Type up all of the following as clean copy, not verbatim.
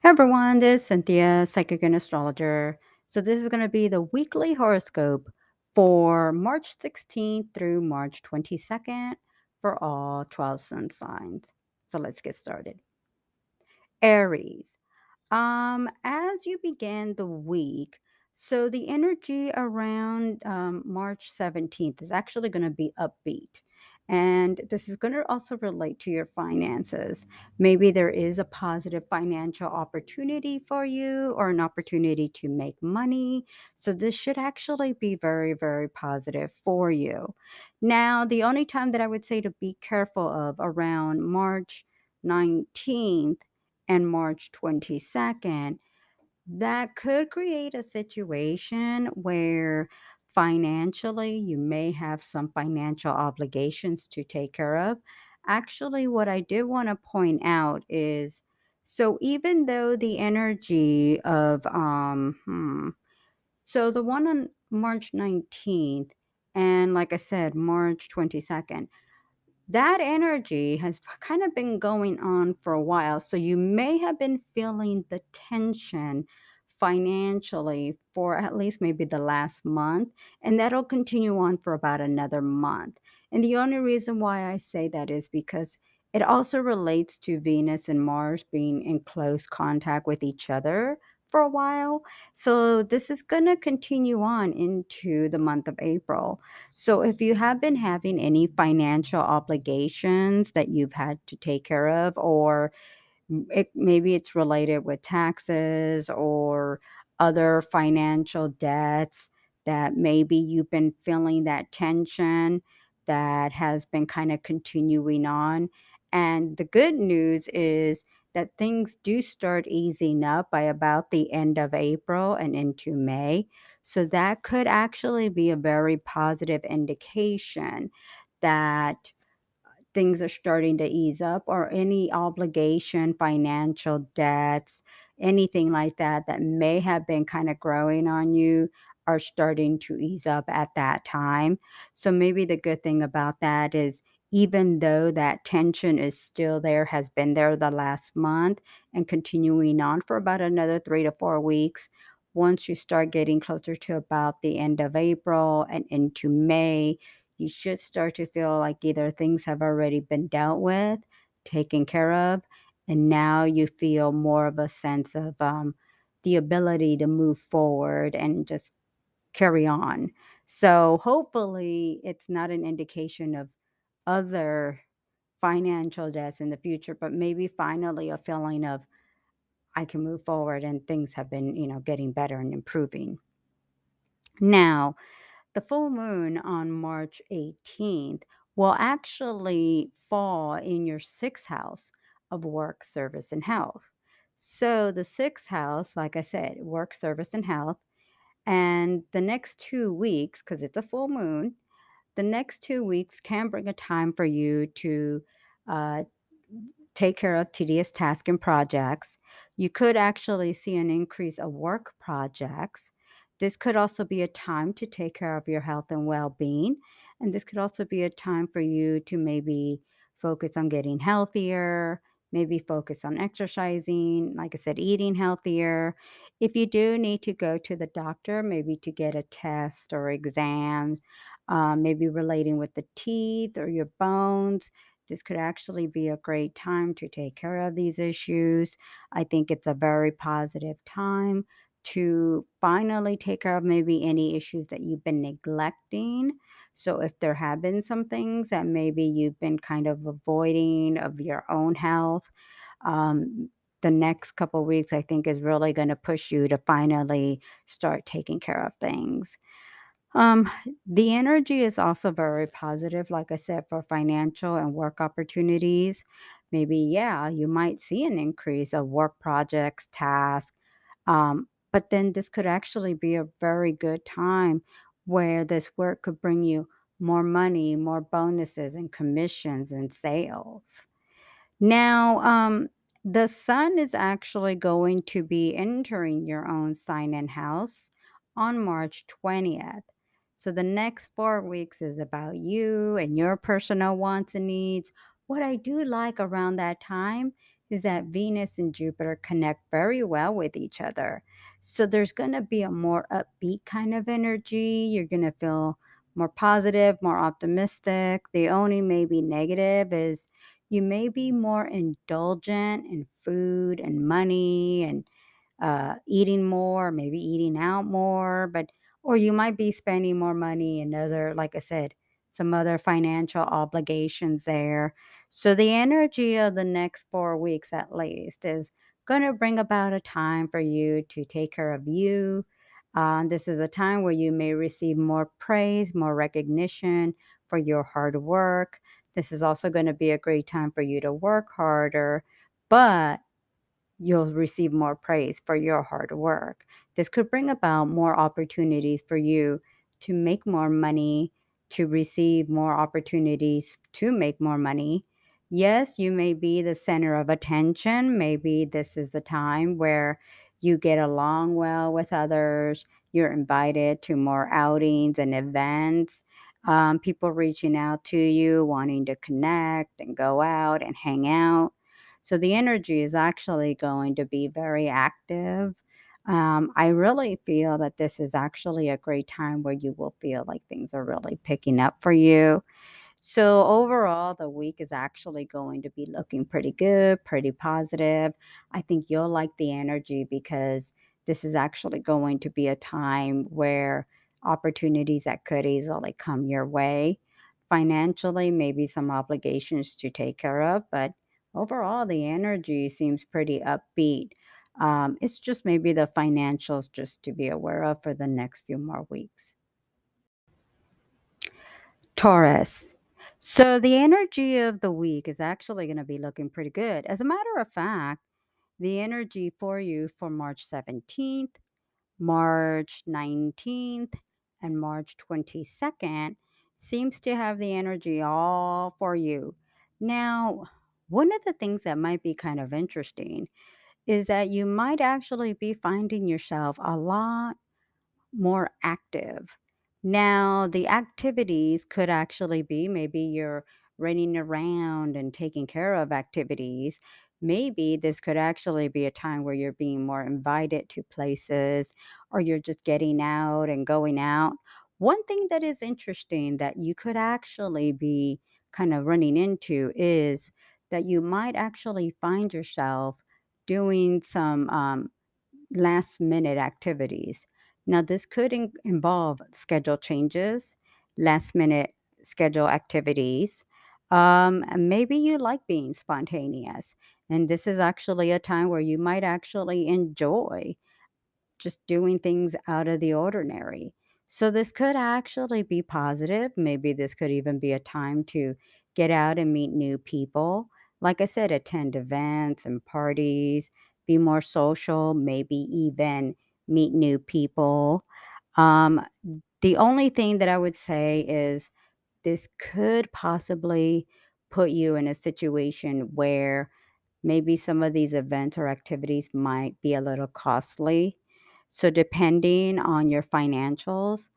Hey everyone, this is Cynthia, psychic and astrologer. So this is going to be the weekly horoscope for March 16th through March 22nd for all 12 sun signs. So let's get started. Aries. As you begin the week, so the energy around March 17th is actually going to be upbeat. And this is going to also relate to your finances. Maybe there is a positive financial opportunity for you or an opportunity to make money. So this should actually be very, very positive for you. Now, the only time that I would say to be careful of around March 19th and March 22nd, that could create a situation where financially you may have some financial obligations to take care of. Actually, what I do want to point out is so even though the energy of so the one on March 19th and like I said March 22nd, that energy has kind of been going on for a while. So you may have been feeling the tension financially for at least maybe the last month, and that'll continue on for about another month. And the only reason why I say that is because it also relates to Venus and Mars being in close contact with each other for a while. So this is going to continue on into the month of April. So if you have been having any financial obligations that you've had to take care of, or maybe it's related with taxes or other financial debts that maybe you've been feeling that tension that has been kind of continuing on. And the good news is that things do start easing up by about the end of April and into May. So that could actually be a very positive indication that things are starting to ease up or any obligation, financial debts, anything like that that may have been kind of growing on you are starting to ease up at that time. So maybe the good thing about that is even though that tension is still there, has been there the last month and continuing on for about another 3 to 4 weeks, once you start getting closer to about the end of April and into May, you should start to feel like either things have already been dealt with, taken care of, and now you feel more of a sense of the ability to move forward and just carry on. So hopefully, it's not an indication of other financial debts in the future, but maybe finally a feeling of I can move forward and things have been, getting better and improving. Now, the full moon on March 18th will actually fall in your sixth house of work, service, and health. So, the sixth house, like I said, work, service, and health. And the next 2 weeks, because it's a full moon, the next 2 weeks can bring a time for you to uh, take care of tedious tasks and projects. You could actually see an increase of work projects. This could also be a time to take care of your health and well being. And this could also be a time for you to maybe focus on getting healthier, maybe focus on exercising, like I said, eating healthier. If you do need to go to the doctor, maybe to get a test or exams, maybe relating with the teeth or your bones, this could actually be a great time to take care of these issues. I think it's a very positive time to finally take care of maybe any issues that you've been neglecting. So, if there have been some things that maybe you've been kind of avoiding of your own health, um, the next couple weeks I think is really going to push you to finally start taking care of things. Um, the energy is also very positive, like I said, for financial and work opportunities. Maybe, yeah, you might see an increase of work projects, tasks, but then this could actually be a very good time where this work could bring you more money, more bonuses and commissions and sales. Now, the sun is actually going to be entering your own sign and house on March 20th. So the next 4 weeks is about you and your personal wants and needs. What I do like around that time is that Venus and Jupiter connect very well with each other. So there's going to be a more upbeat kind of energy. You're going to feel more positive, more optimistic. The only maybe negative is you may be more indulgent in food and money and eating more, maybe eating out more, but or you might be spending more money and other, like I said, some other financial obligations there. So the energy of the next 4 weeks at least is going to bring about a time for you to take care of you. This is a time where you may receive more praise, more recognition for your hard work. This is also going to be a great time for you to work harder, but you'll receive more praise for your hard work. This could bring about more opportunities for you to make more money, to receive more opportunities to make more money. Yes, you may be the center of attention. Maybe this is the time where you get along well with others. You're invited to more outings and events. People reaching out to you, wanting to connect and go out and hang out. So the energy is actually going to be very active. I really feel that this is actually a great time where you will feel like things are really picking up for you. So overall, the week is actually going to be looking pretty good, pretty positive. I think you'll like the energy because this is actually going to be a time where opportunities that could easily come your way. Financially, maybe some obligations to take care of, but overall, the energy seems pretty upbeat. It's just maybe the financials just to be aware of for the next few more weeks. Taurus. So the energy of the week is actually going to be looking pretty good. As a matter of fact, the energy for you for March 17th, March 19th, and March 22nd seems to have the energy all for you. Now, one of the things that might be kind of interesting is that you might actually be finding yourself a lot more active. Now, the activities could actually be maybe you're running around and taking care of activities. Maybe this could actually be a time where you're being more invited to places or you're just getting out and going out. One thing that is interesting that you could actually be kind of running into is that you might actually find yourself doing some last minute activities. Now, this could involve schedule changes, last minute schedule activities. And maybe you like being spontaneous. And this is actually a time where you might actually enjoy just doing things out of the ordinary. So this could actually be positive. Maybe this could even be a time to get out and meet new people. Like I said, attend events and parties, be more social, maybe even meet new people. Um, the only thing that I would say is this could possibly put you in a situation where maybe some of these events or activities might be a little costly. So, depending on your financials,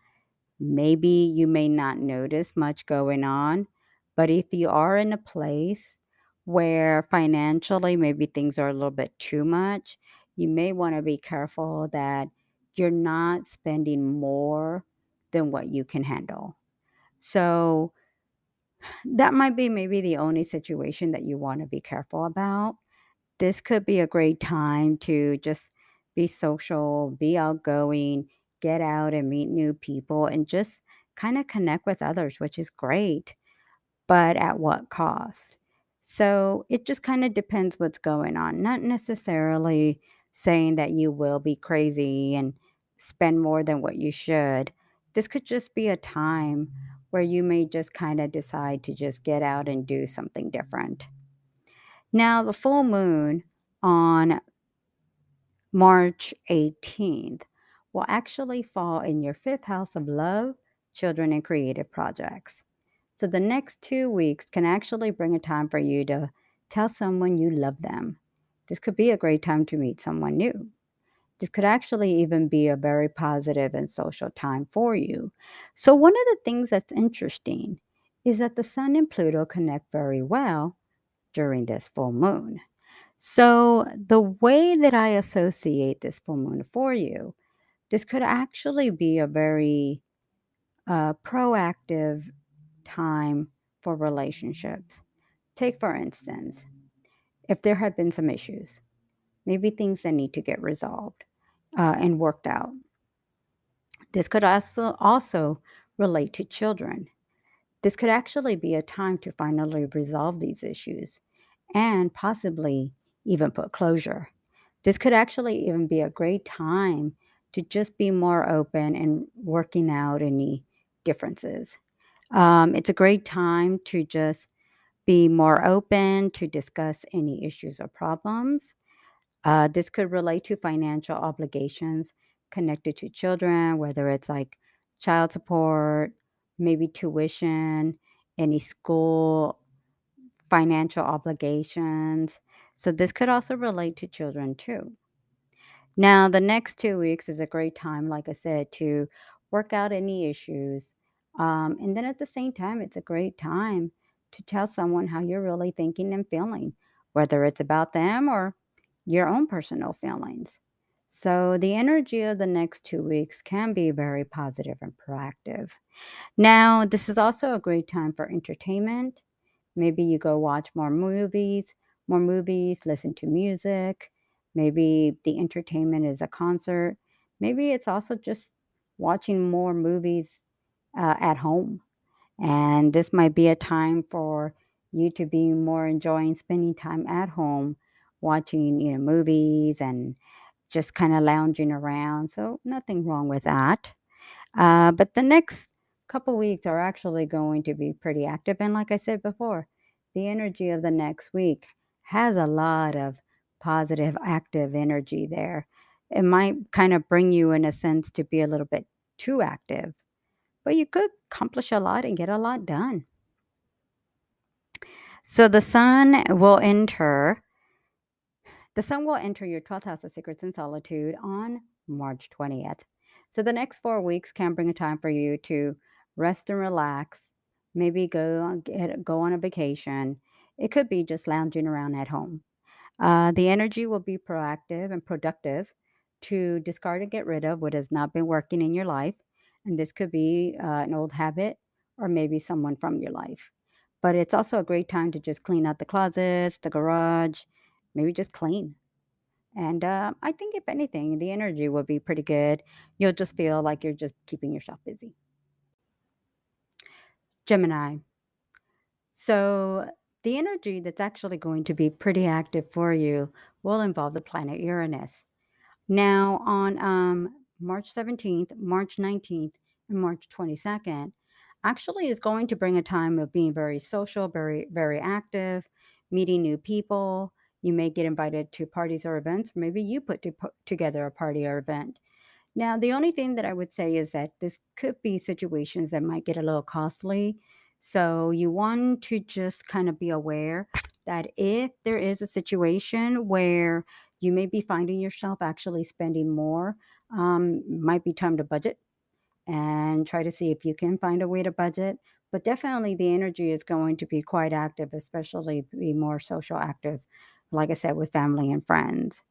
maybe you may not notice much going on. But if you are in a place where financially maybe things are a little bit too much, you may want to be careful that you're not spending more than what you can handle. So, that might be maybe the only situation that you want to be careful about. This could be a great time to just be social, be outgoing, get out and meet new people, and just kind of connect with others, which is great, but at what cost? So it just kind of depends what's going on. Not necessarily saying that you will be crazy and spend more than what you should. This could just be a time where you may just kind of decide to just get out and do something different. Now, the full moon on March 18th will actually fall in your fifth house of love, children, and creative projects. So, the next 2 weeks can actually bring a time for you to tell someone you love them. This could be a great time to meet someone new. This could actually even be a very positive and social time for you. So, one of the things that's interesting is that the Sun and Pluto connect very well during this full moon. So, the way that I associate this full moon for you, this could actually be a very proactive time for relationships. Take, for instance, if there have been some issues, maybe things that need to get resolved and worked out. This could also relate to children. This could actually be a time to finally resolve these issues and possibly even put closure. This could actually even be a great time to just be more open and working out any differences. It's a great time to just be more open to discuss any issues or problems. This could relate to financial obligations connected to children, whether it's like child support, maybe tuition, any school financial obligations. So, this could also relate to children too. Now, the next 2 weeks is a great time, like I said, to work out any issues. And then at the same time, it's a great time to tell someone how you're really thinking and feeling, whether it's about them or your own personal feelings. So, the energy of the next 2 weeks can be very positive and proactive. Now, this is also a great time for entertainment. Maybe you go watch more movies, listen to music. Maybe the entertainment is a concert. Maybe it's also just watching more movies at home. And this might be a time for you to be more enjoying spending time at home, watching, movies and just kind of lounging around. So nothing wrong with that. But the next couple weeks are actually going to be pretty active. And like I said before, the energy of the next week has a lot of positive, active energy there. It might kind of bring you, in a sense, to be a little bit too active, but you could accomplish a lot and get a lot done. So the sun will enter your 12th house of secrets and solitude on March 20th. So the next 4 weeks can bring a time for you to rest and relax, maybe go on a vacation. It could be just lounging around at home. The energy will be proactive and productive to discard and get rid of what has not been working in your life. And this could be an old habit or maybe someone from your life. But it's also a great time to just clean out the closets, the garage, maybe just clean. And I think, if anything, the energy will be pretty good. You'll just feel like you're just keeping yourself busy. Gemini. So, the energy that's actually going to be pretty active for you will involve the planet Uranus. Now, on March 17th, March 19th, and March 22nd, actually is going to bring a time of being very social, very, very active, meeting new people. You may get invited to parties or events, or maybe you put together a party or event. Now, the only thing that I would say is that this could be situations that might get a little costly. So you want to just kind of be aware that if there is a situation where you may be finding yourself actually spending more, might be time to budget and try to see if you can find a way to budget. But definitely the energy is going to be quite active, especially be more social active, like I said, with family and friends.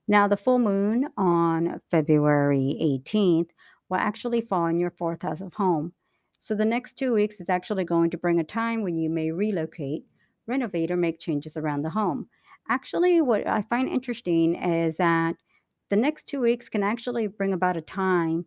Now, the full moon on February 18th will actually fall in your fourth house of home. So, the next 2 weeks is actually going to bring a time when you may relocate, renovate, or make changes around the home. Actually, what I find interesting is that the next 2 weeks can actually bring about a time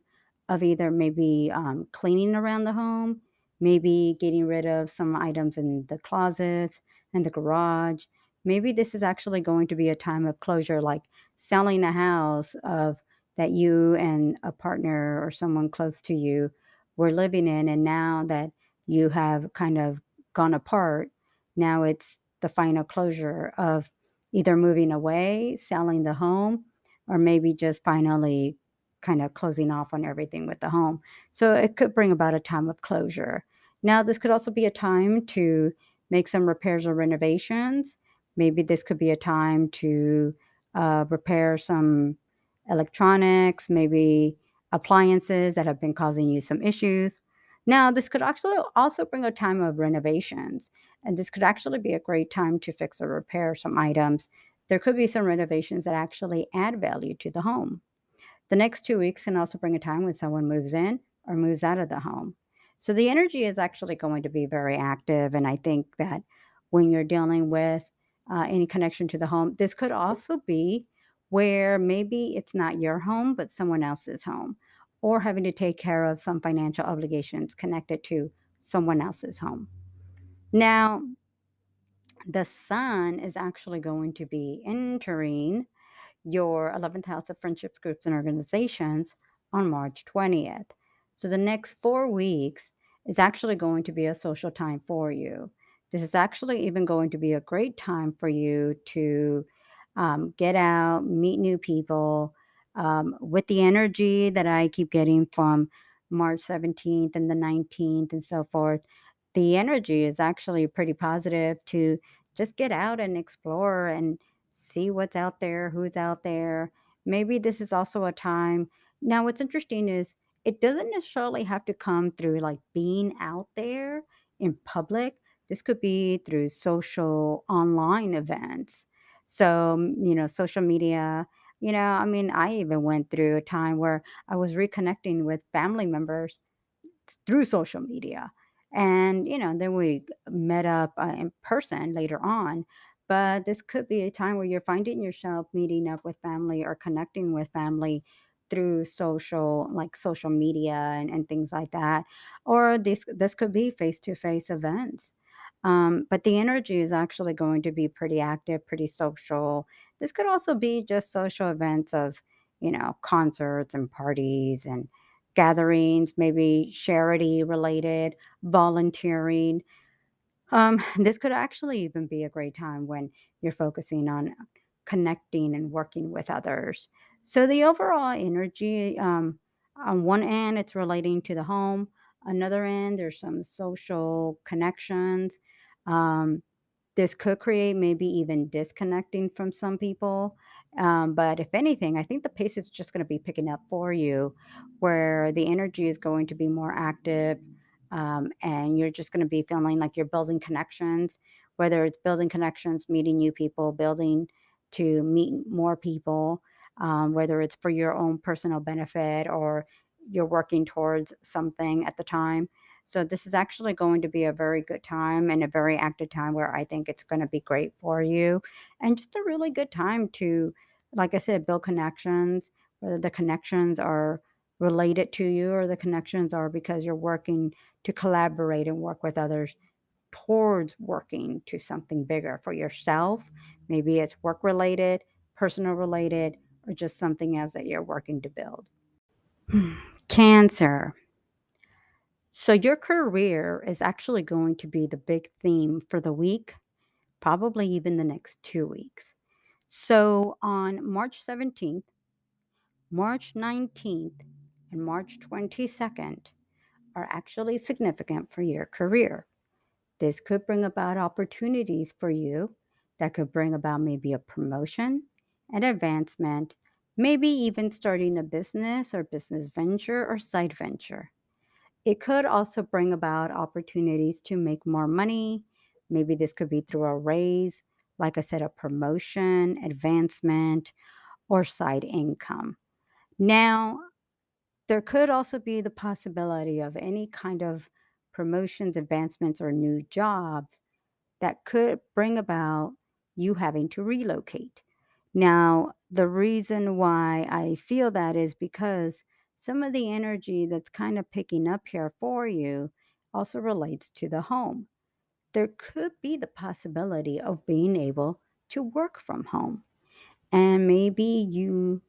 of either maybe cleaning around the home, maybe getting rid of some items in the closets and the garage. Maybe this is actually going to be a time of closure, like selling a house of that you and a partner or someone close to you were living in, and now that you have kind of gone apart, now it's the final closure of either moving away, selling the home, or maybe just finally kind of closing off on everything with the home. So it could bring about a time of closure. Now, this could also be a time to make some repairs or renovations. Maybe this could be a time to repair some electronics, maybe appliances that have been causing you some issues. Now, this could actually also bring a time of renovations, and this could actually be a great time to fix or repair some items There could be some renovations that actually add value to the home. The next 2 weeks can also bring a time when someone moves in or moves out of the home. So the energy is actually going to be very active. And I think that when you're dealing with any connection to the home, this could also be where maybe it's not your home, but someone else's home, or having to take care of some financial obligations connected to someone else's home. Now, the sun is actually going to be entering your 11th house of friendships, groups, and organizations on March 20th. So the next 4 weeks is actually going to be a social time for you. This is actually even going to be a great time for you to get out, meet new people. With the energy that I keep getting from March 17th and the 19th and so forth, the energy is actually pretty positive to just get out and explore and see what's out there, who's out there. Maybe this is also a time. Now, what's interesting is it doesn't necessarily have to come through like being out there in public. This could be through social online events. So, social media. I mean, I even went through a time where I was reconnecting with family members through social media. And, then we met up in person later on. But this could be a time where you're finding yourself meeting up with family or connecting with family through social media and things like that. Or this could be face-to-face events. But the energy is actually going to be pretty active, pretty social. This could also be just social events of, concerts and parties and gatherings, maybe charity related, volunteering. This could actually even be a great time when you're focusing on connecting and working with others. So the overall energy, on one end, it's relating to the home. Another end, there's some social connections. Um, this could create maybe even disconnecting from some people. But if anything, I think the pace is just going to be picking up for you, where the energy is going to be more active. And you're just going to be feeling like you're building connections, whether it's building connections, meeting new people, building to meet more people, whether it's for your own personal benefit or you're working towards something at the time. So this is actually going to be a very good time and a very active time where I think it's going to be great for you, and just a really good time to, like I said, build connections, whether the connections are related to you or the connections are because you're working to collaborate and work with others towards working to something bigger for yourself. Maybe it's work related, personal related, or just something else that you're working to build. Cancer. So your career is actually going to be the big theme for the week, probably even the next 2 weeks. So on March 17th, March 19th, and March 22nd are actually significant for your career. This could bring about opportunities for you that could bring about maybe a promotion, an advancement, maybe even starting a business or business venture or side venture. It could also bring about opportunities to make more money. Maybe this could be through a raise, like I said, a promotion, advancement, or side income. Now, there could also be the possibility of any kind of promotions, advancements, or new jobs that could bring about you having to relocate. Now, the reason why I feel that is because some of the energy that's kind of picking up here for you also relates to the home. There could be the possibility of being able to work from home. And maybe you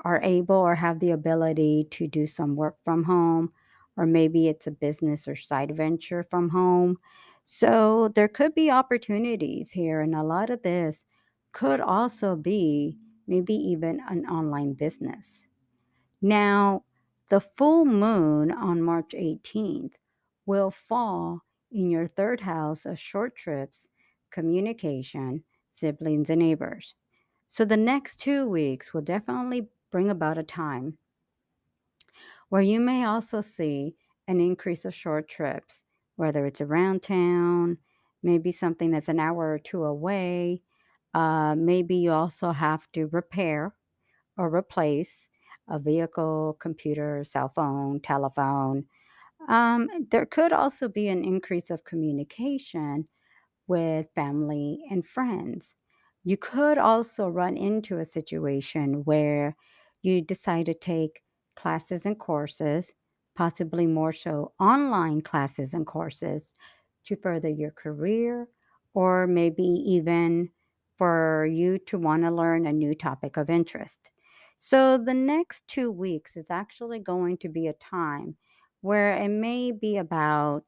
are able or have the ability to do some work from home, or maybe it's a business or side venture from home. So there could be opportunities here, and a lot of this could also be maybe even an online business. Now, the full moon on March 18th will fall in your third house of short trips, communication, siblings, and neighbors. So the next 2 weeks will definitely bring about a time where you may also see an increase of short trips, whether it's around town, maybe something that's an hour or two away. Maybe you also have to repair or replace a vehicle, computer, cell phone, telephone. There could also be an increase of communication with family and friends. You could also run into a situation where you decide to take classes and courses, possibly more so online classes and courses to further your career, or maybe even for you to want to learn a new topic of interest. So, the next 2 weeks is actually going to be a time where it may be about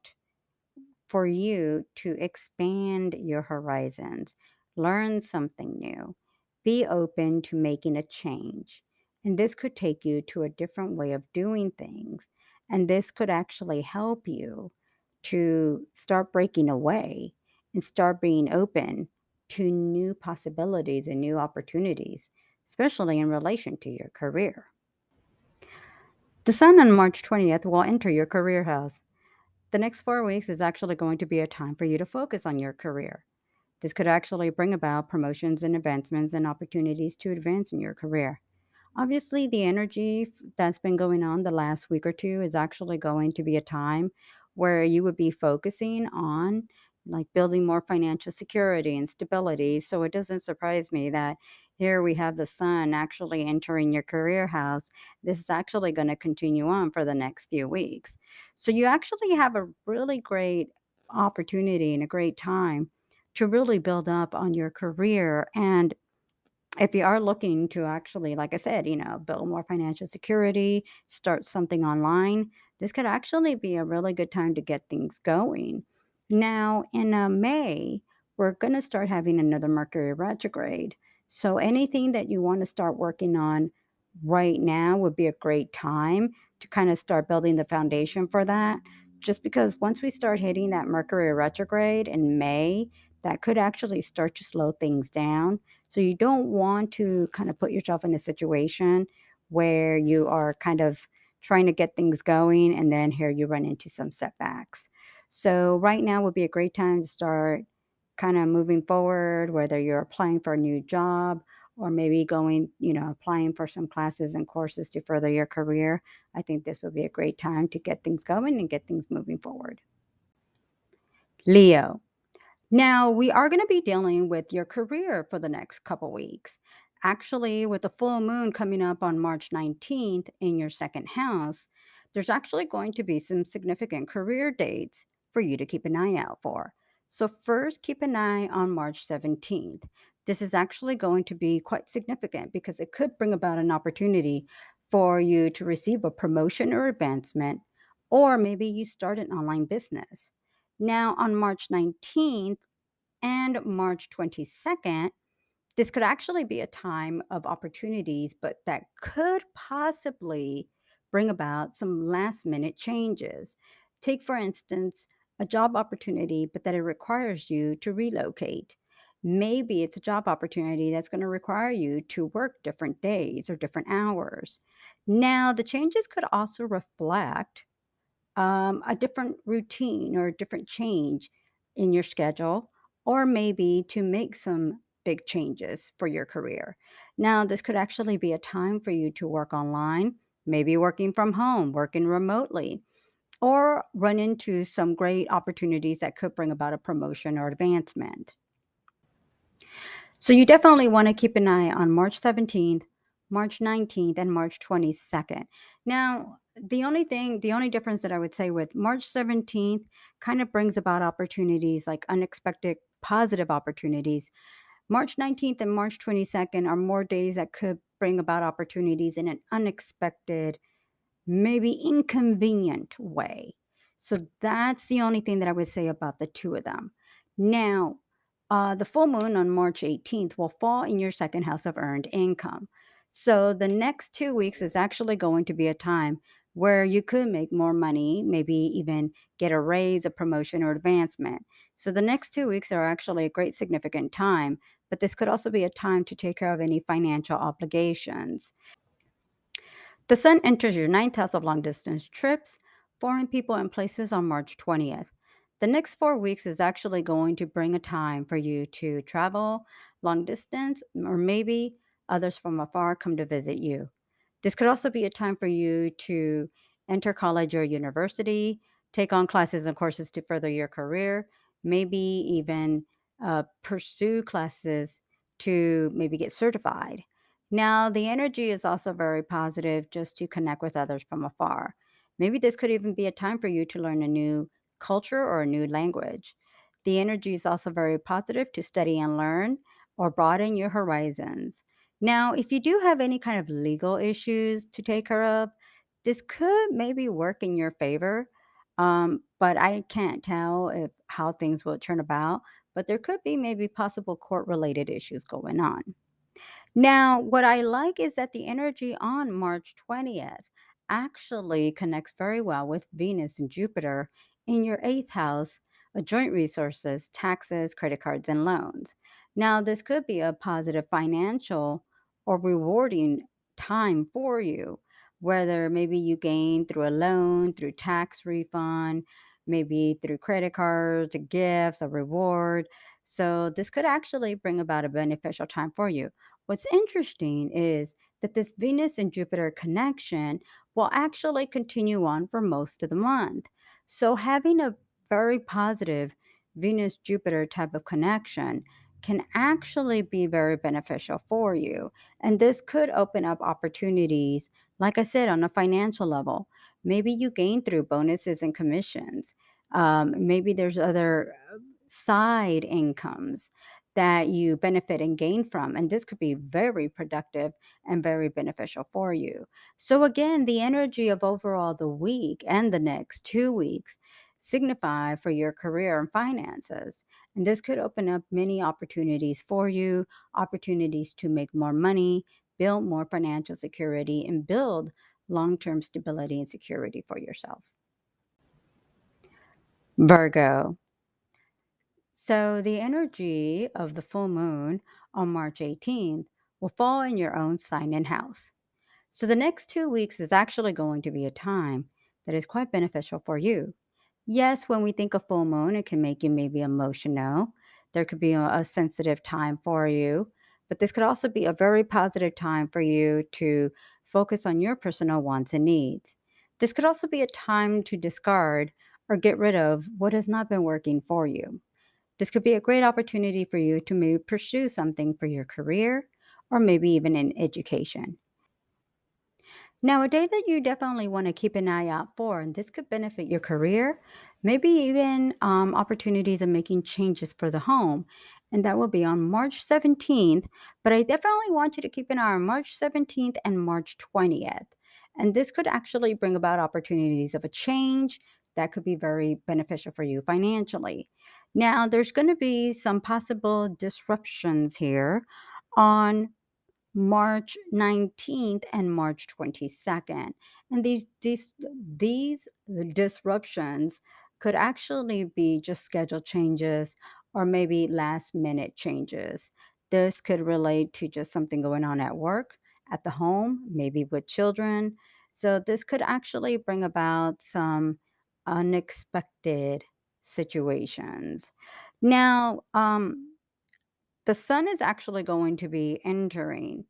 for you to expand your horizons, learn something new, be open to making a change. And this could take you to a different way of doing things. And this could actually help you to start breaking away and start being open to new possibilities and new opportunities, especially in relation to your career. The sun on March 20th will enter your career house. The next 4 weeks is actually going to be a time for you to focus on your career. This could actually bring about promotions and advancements and opportunities to advance in your career. Obviously, the energy that's been going on the last week or two is actually going to be a time where you would be focusing on like building more financial security and stability. So it doesn't surprise me that here we have the sun actually entering your career house. This is actually going to continue on for the next few weeks. So you actually have a really great opportunity and a great time to really build up on your career. And if you are looking to actually, like I said, build more financial security, start something online, this could actually be a really good time to get things going. Now, in May, we're going to start having another Mercury retrograde. So anything that you want to start working on right now would be a great time to kind of start building the foundation for that. Just because once we start hitting that Mercury retrograde in May, that could actually start to slow things down, so you don't want to kind of put yourself in a situation where you are kind of trying to get things going and then here you run into some setbacks. So right now would be a great time to start kind of moving forward, whether you're applying for a new job or maybe going, applying for some classes and courses to further your career. I think this would be a great time to get things going and get things moving forward. Leo. Now, we are going to be dealing with your career for the next couple weeks. Actually, with the full moon coming up on March 19th in your second house, there's actually going to be some significant career dates for you to keep an eye out for. So, first, keep an eye on March 17th. This is actually going to be quite significant because it could bring about an opportunity for you to receive a promotion or advancement, or maybe you start an online business. Now, on March 19th, and March 22nd, this could actually be a time of opportunities, but that could possibly bring about some last minute changes. Take, for instance, a job opportunity, but that it requires you to relocate. Maybe it's a job opportunity that's going to require you to work different days or different hours. Now, the changes could also reflect a different routine or a different change in your schedule, or maybe to make some big changes for your career. Now, this could actually be a time for you to work online, maybe working from home, working remotely, or run into some great opportunities that could bring about a promotion or advancement. So you definitely want to keep an eye on March 17th, March 19th, and March 22nd. Now, the only difference that I would say with March 17th kind of brings about opportunities like unexpected positive opportunities. March 19th and March 22nd are more days that could bring about opportunities in an unexpected, maybe inconvenient way. So that's the only thing that I would say about the two of them. Now, the full moon on March 18th will fall in your second house of earned income. So the next 2 weeks is actually going to be a time where you could make more money, maybe even get a raise, a promotion, or advancement. So the next 2 weeks are actually a great significant time, but this could also be a time to take care of any financial obligations. The sun enters your ninth house of long distance trips, foreign people, and places on March 20th. The next 4 weeks is actually going to bring a time for you to travel, long distance, or maybe others from afar come to visit you. This could also be a time for you to enter college or university, take on classes and courses to further your career, maybe even pursue classes to maybe get certified. Now, the energy is also very positive just to connect with others from afar. Maybe this could even be a time for you to learn a new culture or a new language. The energy is also very positive to study and learn or broaden your horizons. Now, if you do have any kind of legal issues to take care of, this could maybe work in your favor. But I can't tell if how things will turn about. But there could be maybe possible court related issues going on. Now, what I like is that the energy on March 20th actually connects very well with Venus and Jupiter in your eighth house, joint resources, taxes, credit cards, and loans. Now, this could be a positive financial or rewarding time for you, whether maybe you gain through a loan, through tax refund, maybe through credit cards, gifts, a reward. So, this could actually bring about a beneficial time for you. What's interesting is that this Venus and Jupiter connection will actually continue on for most of the month. So, having a very positive Venus Jupiter type of connection can actually be very beneficial for you. And this could open up opportunities, like I said, on a financial level. Maybe you gain through bonuses and commissions. Maybe there's other side incomes that you benefit and gain from. And this could be very productive and very beneficial for you. So, again, the energy of overall the week and the next 2 weeks signify for your career and finances. And this could open up many opportunities for you, opportunities to make more money, build more financial security, and build long term stability and security for yourself. Virgo. So, the energy of the full moon on March 18th will fall in your own sign and house. So, the next 2 weeks is actually going to be a time that is quite beneficial for you. Yes, when we think of full moon, it can make you maybe emotional. There could be a sensitive time for you, but this could also be a very positive time for you to focus on your personal wants and needs. This could also be a time to discard or get rid of what has not been working for you. This could be a great opportunity for you to maybe pursue something for your career or maybe even in education. Now, a day that you definitely want to keep an eye out for, and this could benefit your career, maybe even opportunities of making changes for the home. And that will be on March 17th. But I definitely want you to keep an eye on March 17th and March 20th. And this could actually bring about opportunities of a change that could be very beneficial for you financially. Now, there's going to be some possible disruptions here on March 19th and March 22nd. And these disruptions could actually be just schedule changes or maybe last minute changes. This could relate to just something going on at work, at the home, maybe with children. So this could actually bring about some unexpected situations. Now, the sun is actually going to be entering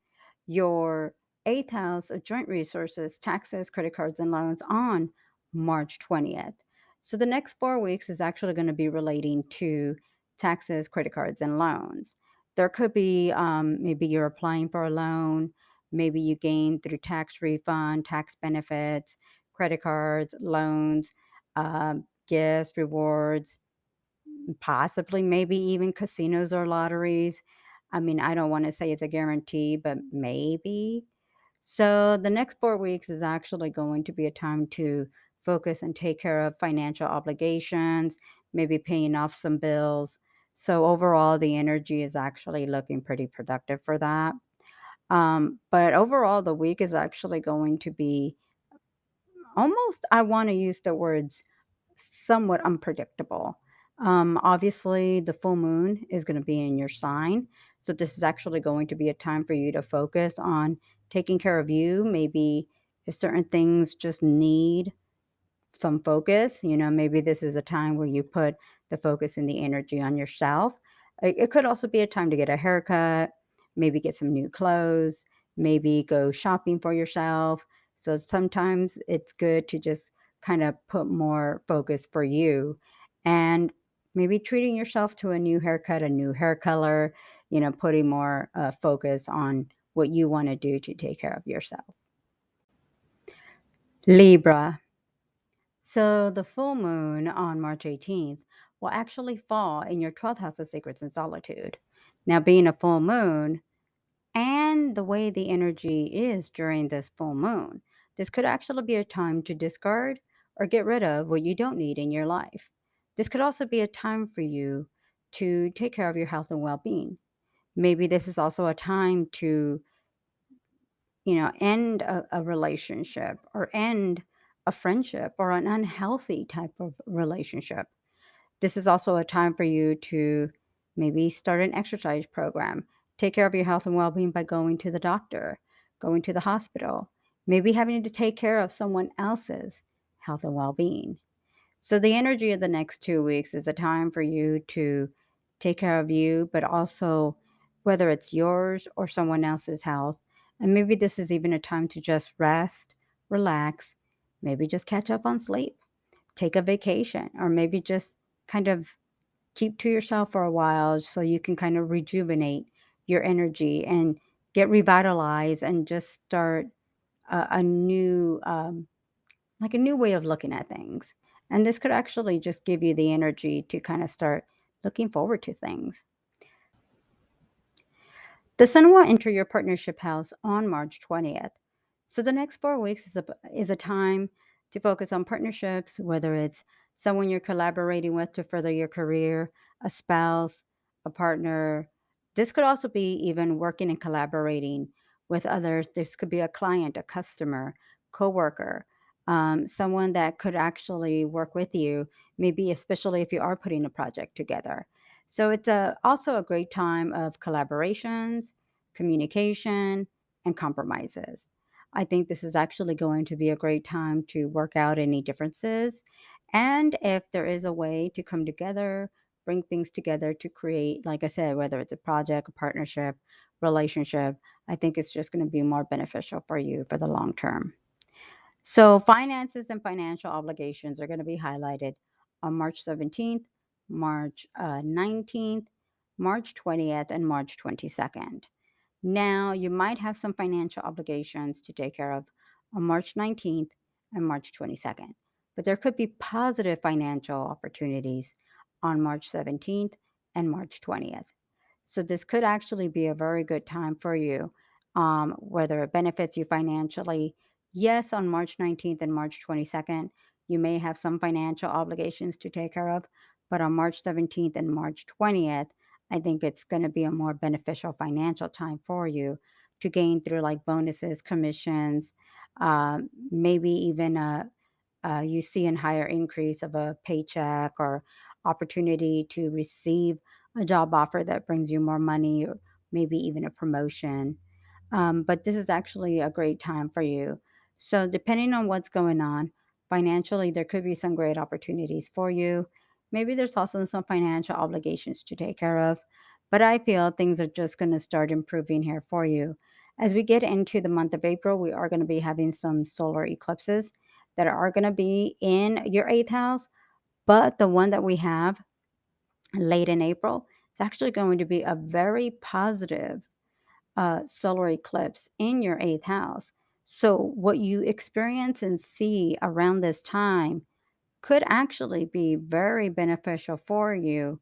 your eighth house of joint resources, taxes, credit cards, and loans on March 20th. So the next 4 weeks is actually going to be relating to taxes, credit cards, and loans. There could be maybe you're applying for a loan, maybe you gain through tax refund, tax benefits, credit cards, loans, gifts, rewards, possibly, maybe even casinos or lotteries. I mean, I don't wanna say it's a guarantee, but maybe. So, the next 4 weeks is actually going to be a time to focus and take care of financial obligations, maybe paying off some bills. So, overall, the energy is actually looking pretty productive for that. But overall, the week is actually going to be almost, I wanna use the words somewhat unpredictable. Obviously, the full moon is going to be in your sign. So, this is actually going to be a time for you to focus on taking care of you. Maybe if certain things just need some focus, maybe this is a time where you put the focus and the energy on yourself. It could also be a time to get a haircut, maybe get some new clothes, maybe go shopping for yourself. So sometimes it's good to just kind of put more focus for you, and maybe treating yourself to a new haircut, a new hair color, putting more focus on what you want to do to take care of yourself. Libra. So the full moon on March 18th will actually fall in your 12th house of secrets and solitude. Now, being a full moon and the way the energy is during this full moon, this could actually be a time to discard or get rid of what you don't need in your life. This could also be a time for you to take care of your health and well being. Maybe this is also a time to end a relationship or end a friendship or an unhealthy type of relationship. This is also a time for you to maybe start an exercise program, take care of your health and well being by going to the doctor, going to the hospital, maybe having to take care of someone else's health and well being. So, the energy of the next 2 weeks is a time for you to take care of you, but also whether it's yours or someone else's health. And maybe this is even a time to just rest, relax, maybe just catch up on sleep, take a vacation, or maybe just kind of keep to yourself for a while so you can kind of rejuvenate your energy and get revitalized and just start a new like a new way of looking at things. And this could actually just give you the energy to kind of start looking forward to things. The sun will enter your partnership house on March 20th. So the next 4 weeks is a time to focus on partnerships, whether it's someone you're collaborating with to further your career, a spouse, a partner. This could also be even working and collaborating with others. This could be a client, a customer, coworker, someone that could actually work with you, maybe especially if you are putting a project together. So it's also a great time of collaborations, communication, and compromises. I think this is actually going to be a great time to work out any differences. And if there is a way to come together, bring things together to create, like I said, whether it's a project, a partnership, relationship, I think it's just going to be more beneficial for you for the long term. So, finances and financial obligations are going to be highlighted on March 17th, March 19th, March 20th, and March 22nd. Now, you might have some financial obligations to take care of on March 19th and March 22nd, but there could be positive financial opportunities on March 17th and March 20th. So, this could actually be a very good time for you, whether it benefits you financially. Yes, on March 19th and March 22nd, you may have some financial obligations to take care of, but on March 17th and March 20th, I think it's going to be a more beneficial financial time for you to gain through like bonuses, commissions, maybe even you see a higher increase of a paycheck or opportunity to receive a job offer that brings you more money or maybe even a promotion. But this is actually a great time for you. So, depending on what's going on financially, there could be some great opportunities for you. Maybe there's also some financial obligations to take care of. But I feel things are just going to start improving here for you. As we get into the month of April, we are going to be having some solar eclipses that are going to be in your eighth house. But the one that we have late in April, it's actually going to be a very positive solar eclipse in your eighth house. So, what you experience and see around this time could actually be very beneficial for you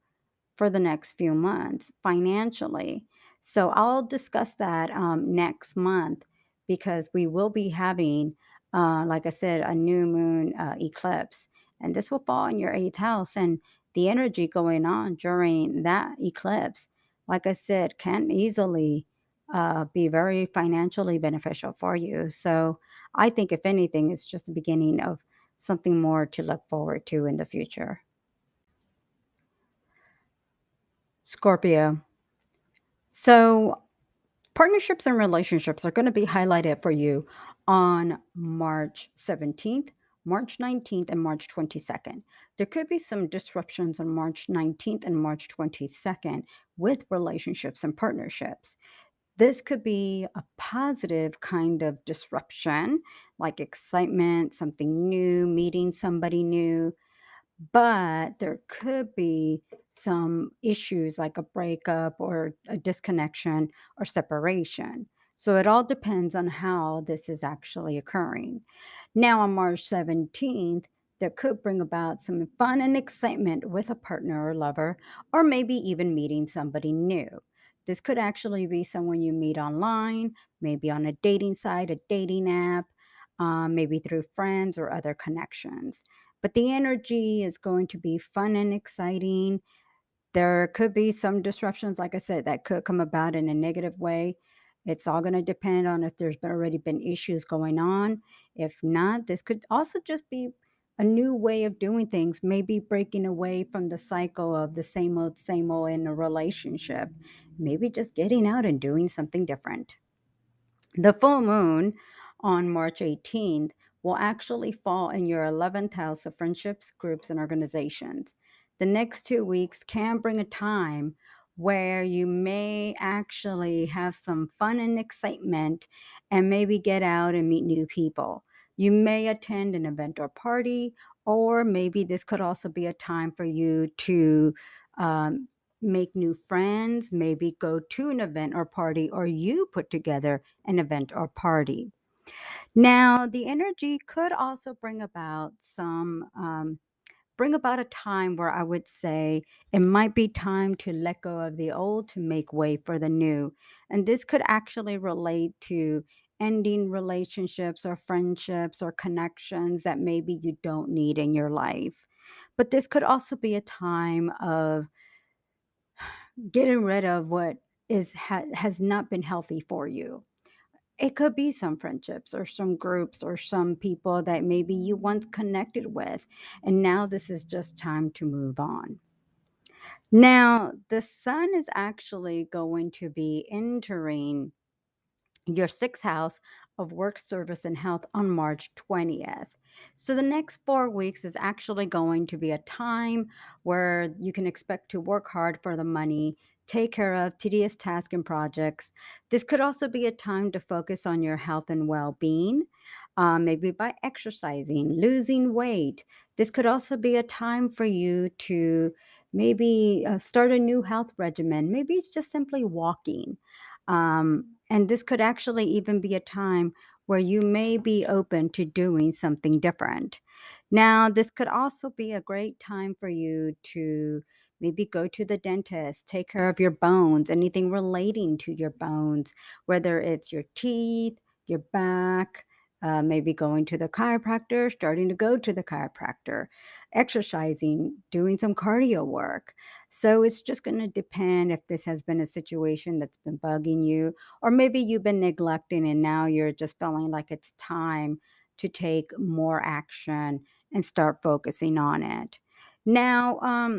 for the next few months financially. So, I'll discuss that next month because we will be having, like I said, a new moon eclipse, and this will fall in your eighth house. And the energy going on during that eclipse, like I said, can easily be very financially beneficial for you. So, I think if anything, it's just the beginning of something more to look forward to in the future. Scorpio. So, partnerships and relationships are going to be highlighted for you on March 17th, March 19th and March 22nd. There could be some disruptions on March 19th and March 22nd with relationships and partnerships. This could be a positive kind of disruption, like excitement, something new, meeting somebody new, but there could be some issues like a breakup or a disconnection or separation. So it all depends on how this is actually occurring. Now, on March 17th, that could bring about some fun and excitement with a partner or lover, or maybe even meeting somebody new. This could actually be someone you meet online, maybe on a dating site, a dating app, maybe through friends or other connections. But the energy is going to be fun and exciting. There could be some disruptions, like I said, that could come about in a negative way. It's all going to depend on if there's already been issues going on. If not, this could also just be a new way of doing things, maybe breaking away from the cycle of the same old in a relationship, maybe just getting out and doing something different. The full moon on March 18th will actually fall in your 11th house of friendships, groups, and organizations. The next 2 weeks can bring a time where you may actually have some fun and excitement and maybe get out and meet new people. You may attend an event or party, or maybe this could also be a time for you to um, make new friends, maybe go to an event or party, or you put together an event or party. Now, the energy could also bring about a time where I would say it might be time to let go of the old to make way for the new. And this could actually relate to ending relationships or friendships or connections that maybe you don't need in your life. But this could also be a time of getting rid of what has not been healthy for you. It could be some friendships or some groups or some people that maybe you once connected with, and now this is just time to move on. Now, the sun is actually going to be entering your sixth house of work, service, and health on March 20th. So, the next 4 weeks is actually going to be a time where you can expect to work hard for the money, take care of tedious tasks and projects. This could also be a time to focus on your health and well being, maybe by exercising, losing weight. This could also be a time for you to maybe start a new health regimen. Maybe it's just simply walking. And this could actually even be a time where you may be open to doing something different. Now, this could also be a great time for you to maybe go to the dentist, take care of your bones, anything relating to your bones, whether it's your teeth, your back, maybe going to the chiropractor, starting to go to the chiropractor, exercising, doing some cardio work. So it's just going to depend if this has been a situation that's been bugging you, or maybe you've been neglecting and now you're just feeling like it's time to take more action and start focusing on it. Now,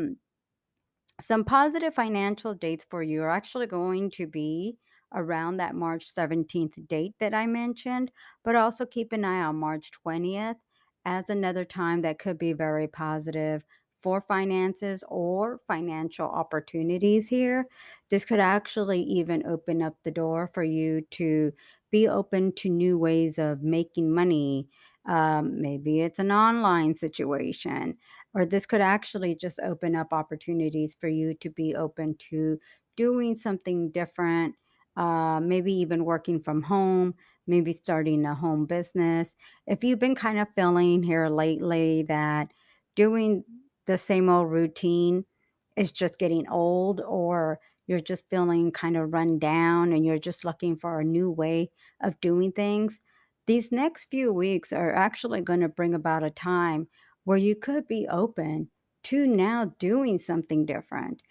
some positive financial dates for you are actually going to be around that March 17th date that I mentioned, but also keep an eye on March 20th as another time that could be very positive for finances or financial opportunities here. This could actually even open up the door for you to be open to new ways of making money. Maybe it's an online situation, or this could actually just open up opportunities for you to be open to doing something different, maybe even working from home, maybe starting a home business. If you've been kind of feeling here lately that doing the same old routine is just getting old, or you're just feeling kind of run down and you're just looking for a new way of doing things, these next few weeks are actually going to bring about a time where you could be open to now doing something different.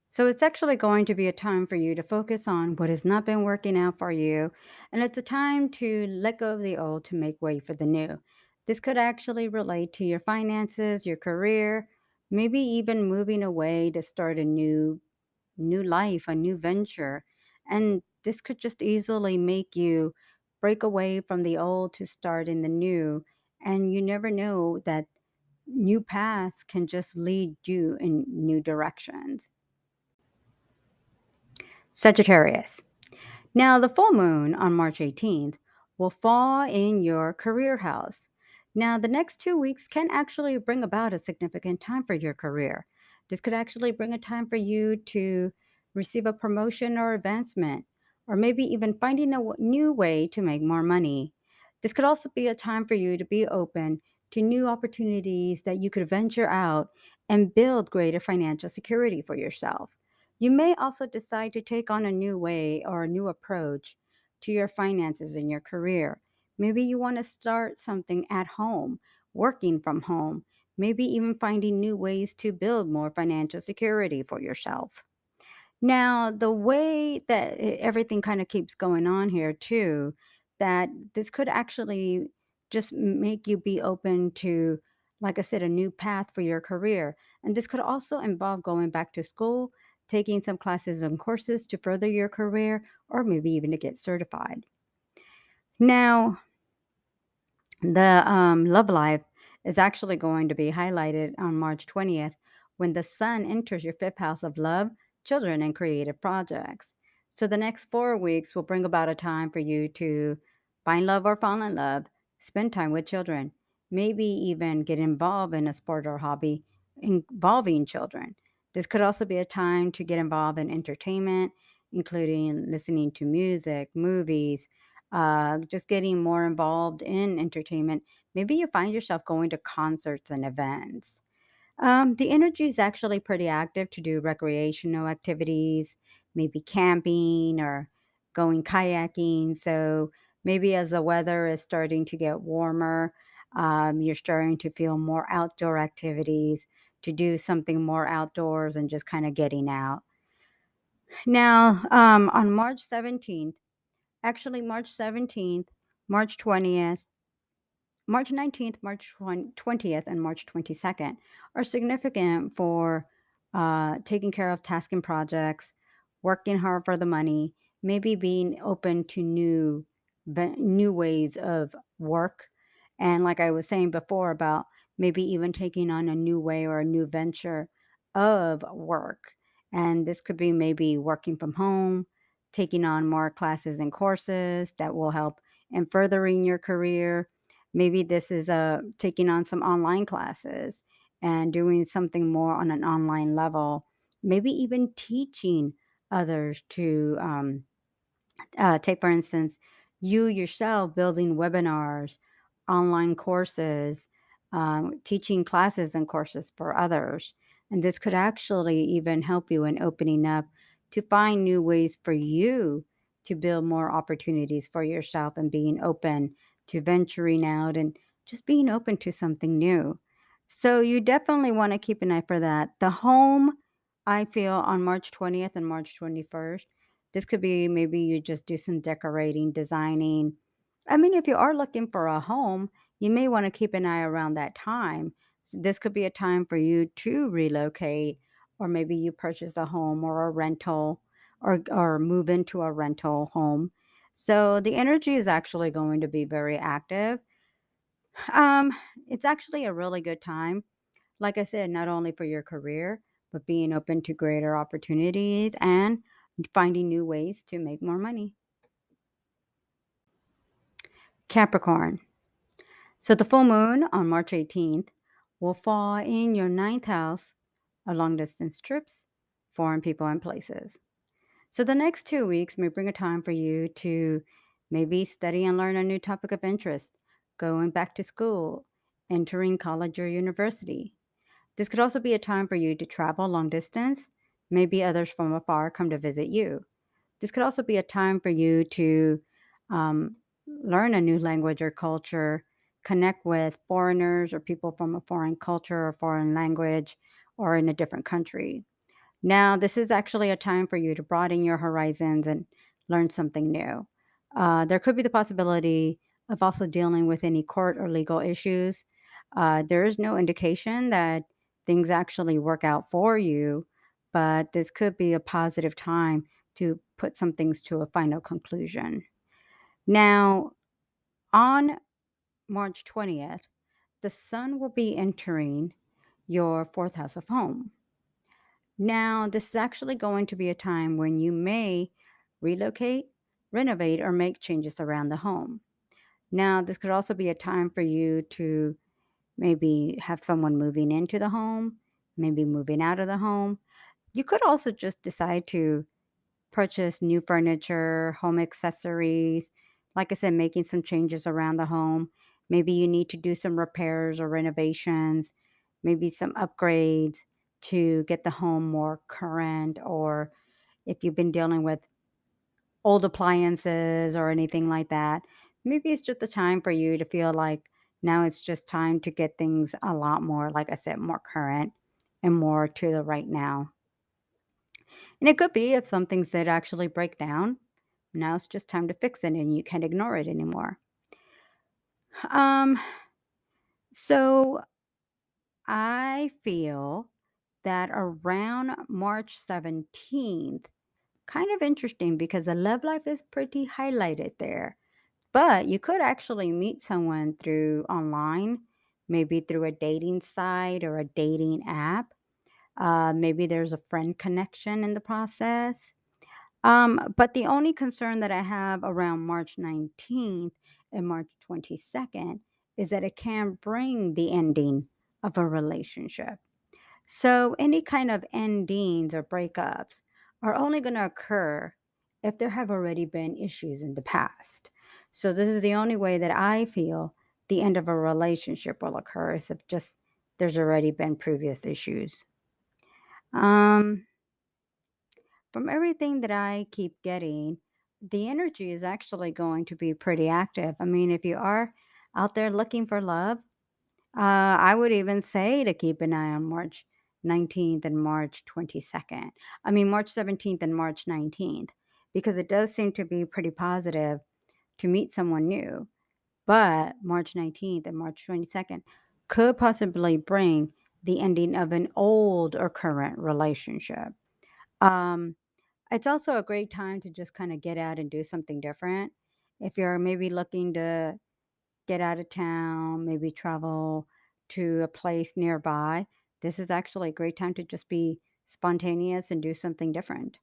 So it's actually going to be a time for you to focus on what has not been working out for you. And it's a time to let go of the old to make way for the new. This could actually relate to your finances, your career, maybe even moving away to start a new life, a new venture. And this could just easily make you break away from the old to start in the new. And you never know that new paths can just lead you in new directions. Sagittarius. Now, the full moon on March 18th will fall in your career house. Now, the next 2 weeks can actually bring about a significant time for your career. This could actually bring a time for you to receive a promotion or advancement, or maybe even finding a new way to make more money. This could also be a time for you to be open to new opportunities that you could venture out and build greater financial security for yourself. You may also decide to take on a new way or a new approach to your finances and your career. Maybe you want to start something at home, working from home, maybe even finding new ways to build more financial security for yourself. Now, the way that everything kind of keeps going on here, too, that this could actually just make you be open to, like I said, a new path for your career. And this could also involve going back to school, taking some classes and courses to further your career, or maybe even to get certified. Now, the love life is actually going to be highlighted on March 20th when the sun enters your fifth house of love, children, and creative projects. So the next 4 weeks will bring about a time for you to find love or fall in love, spend time with children, maybe even get involved in a sport or hobby involving children. This could also be a time to get involved in entertainment, including listening to music, movies, just getting more involved in entertainment. Maybe you find yourself going to concerts and events. The energy is actually pretty active to do recreational activities, maybe camping or going kayaking. So maybe as the weather is starting to get warmer, you're starting to feel more outdoor activities to do something more outdoors and just kind of getting out. Now, on March 17th, actually March 17th, March 20th, March 19th, March 20th, and March 22nd are significant for taking care of tasks and projects, working hard for the money, maybe being open to new ways of work. And like I was saying before about maybe even taking on a new way or a new venture of work. And this could be maybe working from home, taking on more classes and courses that will help in furthering your career. Maybe this is taking on some online classes and doing something more on an online level. Maybe even teaching others to take, for instance, you yourself building webinars, online courses, teaching classes and courses for others. And this could actually even help you in opening up to find new ways for you to build more opportunities for yourself and being open to venturing out and just being open to something new. So you definitely want to keep an eye for that. The home, I feel, on March 20th and March 21st, this could be maybe you just do some decorating, designing. I mean, if you are looking for a home, you may want to keep an eye around that time. So this could be a time for you to relocate, or maybe you purchase a home or a rental or move into a rental home. So the energy is actually going to be very active. Um, it's actually a really good time. Like I said, not only for your career, but being open to greater opportunities and finding new ways to make more money. Capricorn. So the full moon on March 18th will fall in your ninth house of long distance trips, foreign people, and places. So the next 2 weeks may bring a time for you to maybe study and learn a new topic of interest, going back to school, entering college or university. This could also be a time for you to travel long distance. Maybe others from afar come to visit you. This could also be a time for you to um, learn a new language or culture, connect with foreigners or people from a foreign culture or foreign language or in a different country. Now, this is actually a time for you to broaden your horizons and learn something new. There could be the possibility of also dealing with any court or legal issues. There is no indication that things actually work out for you, but this could be a positive time to put some things to a final conclusion. Now, on March 20th, the sun will be entering your fourth house of home. Now, this is actually going to be a time when you may relocate, renovate, or make changes around the home. Now, this could also be a time for you to maybe have someone moving into the home, maybe moving out of the home. You could also just decide to purchase new furniture, home accessories. Like I said, making some changes around the home. Maybe you need to do some repairs or renovations, maybe some upgrades to get the home more current, or if you've been dealing with old appliances or anything like that, maybe it's just the time for you to feel like now it's just time to get things a lot more, like I said, more current and more to the right now. And it could be if some things did actually break down, now it's just time to fix it and you can't ignore it anymore. Um, so I feel that around March 17th, kind of interesting because the love life is pretty highlighted there. But you could actually meet someone through online, maybe through a dating site or a dating app. Maybe there's a friend connection in the process. But the only concern that I have around March 19th and March 22nd is that it can bring the ending of a relationship. So, any kind of endings or breakups are only going to occur if there have already been issues in the past. So, this is the only way that I feel the end of a relationship will occur is if just there's already been previous issues. Um, from everything that I keep getting, the energy is actually going to be pretty active. I mean, if you are out there looking for love, I would even say to keep an eye on March 19th and March 22nd. I mean, March 17th and March 19th, because it does seem to be pretty positive to meet someone new. But March 19th and March 22nd could possibly bring the ending of an old or current relationship. Um, it's also a great time to just kind of get out and do something different. If you're maybe looking to get out of town, maybe travel to a place nearby, this is actually a great time to just be spontaneous and do something different.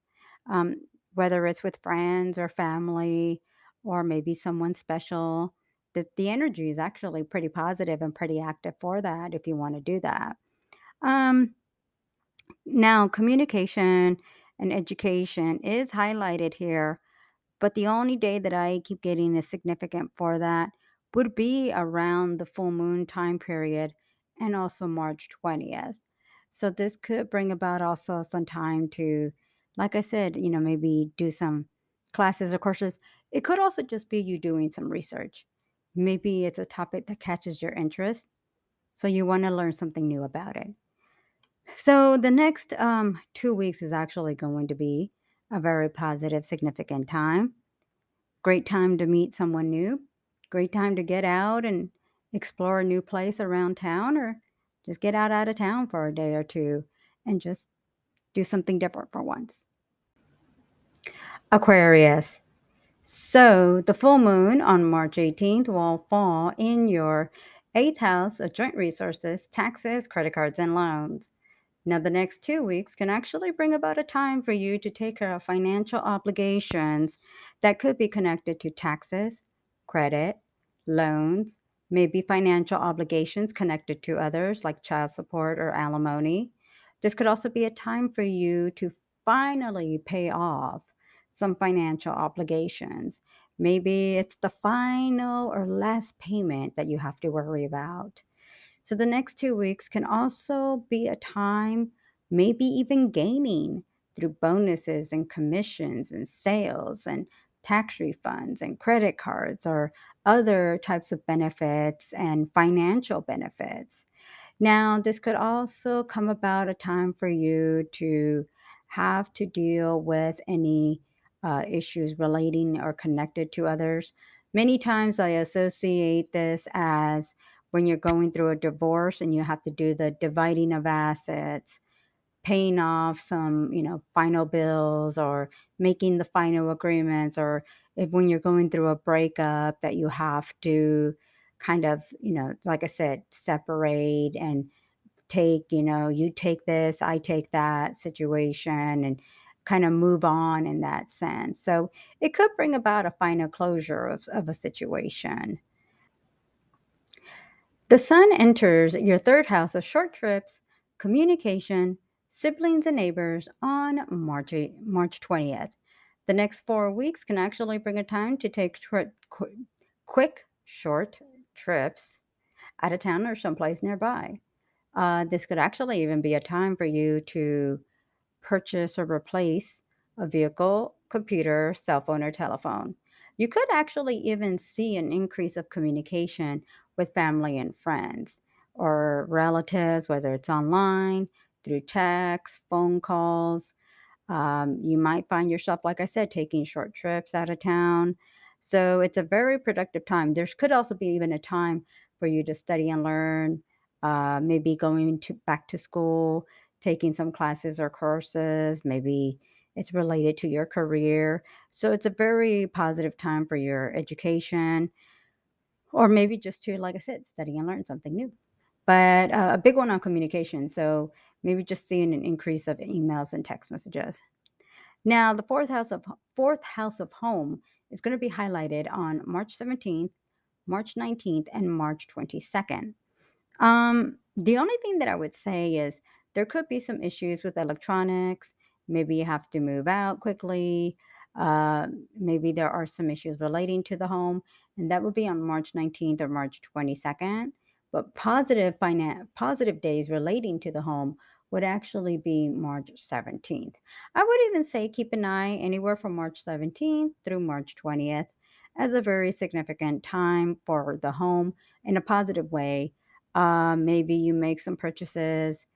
Um, whether it's with friends or family or maybe someone special, the energy is actually pretty positive and pretty active for that if you want to do that. Um, Now, communication and education is highlighted here, but the only day that I keep getting is significant for that would be around the full moon time period and also March 20th. So this could bring about also some time to, like I said, maybe do some classes or courses. It could also just be you doing some research. Maybe it's a topic that catches your interest, so you want to learn something new about it. So the next 2 weeks is actually going to be a very positive, significant time. Great time to meet someone new. Great time to get out and explore a new place around town or just get out of town for a day or two and just do something different for once. Aquarius. So the full moon on March 18th will fall in your eighth house of joint resources, taxes, credit cards, and loans. Now, the next 2 weeks can actually bring about a time for you to take care of financial obligations that could be connected to taxes, credit, loans, maybe financial obligations connected to others like child support or alimony. This could also be a time for you to finally pay off some financial obligations. Maybe it's the final or last payment that you have to worry about. So the next 2 weeks can also be a time, maybe even gaining through bonuses and commissions and sales and tax refunds and credit cards or other types of benefits and financial benefits. Now, this could also come about a time for you to have to deal with any issues relating or connected to others. Many times I associate this as when you're going through a divorce and you have to do the dividing of assets, paying off some, final bills or making the final agreements, or if when you're going through a breakup that you have to kind of, like I said, separate and take, you take this, I take that situation, and kind of move on in that sense. So it could bring about a final closure of a situation. The sun enters your third house of short trips, communication, siblings, and neighbors on March 20th. The next 4 weeks can actually bring a time to take quick, short trips out of town or someplace nearby. This could actually even be a time for you to purchase or replace a vehicle, computer, cell phone, or telephone. You could actually even see an increase of communication with family and friends or relatives, whether it's online, through text, phone calls. You might find yourself, like I said, taking short trips out of town. So it's a very productive time. There could also be even a time for you to study and learn, maybe going to back to school, taking some classes or courses. Maybe it's related to your career. So it's a very positive time for your education, or maybe just to, like I said, study and learn something new. But a big one on communication. So maybe just seeing an increase of emails and text messages. Now, the fourth house of home is going to be highlighted on March 17th, March 19th, and March 22nd. The only thing that I would say is there could be some issues with electronics. Maybe you have to move out quickly. Maybe there are some issues relating to the home, and that would be on March 19th or March 22nd. But positive days relating to the home would actually be March 17th. I would even say keep an eye anywhere from March 17th through March 20th as a very significant time for the home in a positive way. Maybe you make some purchases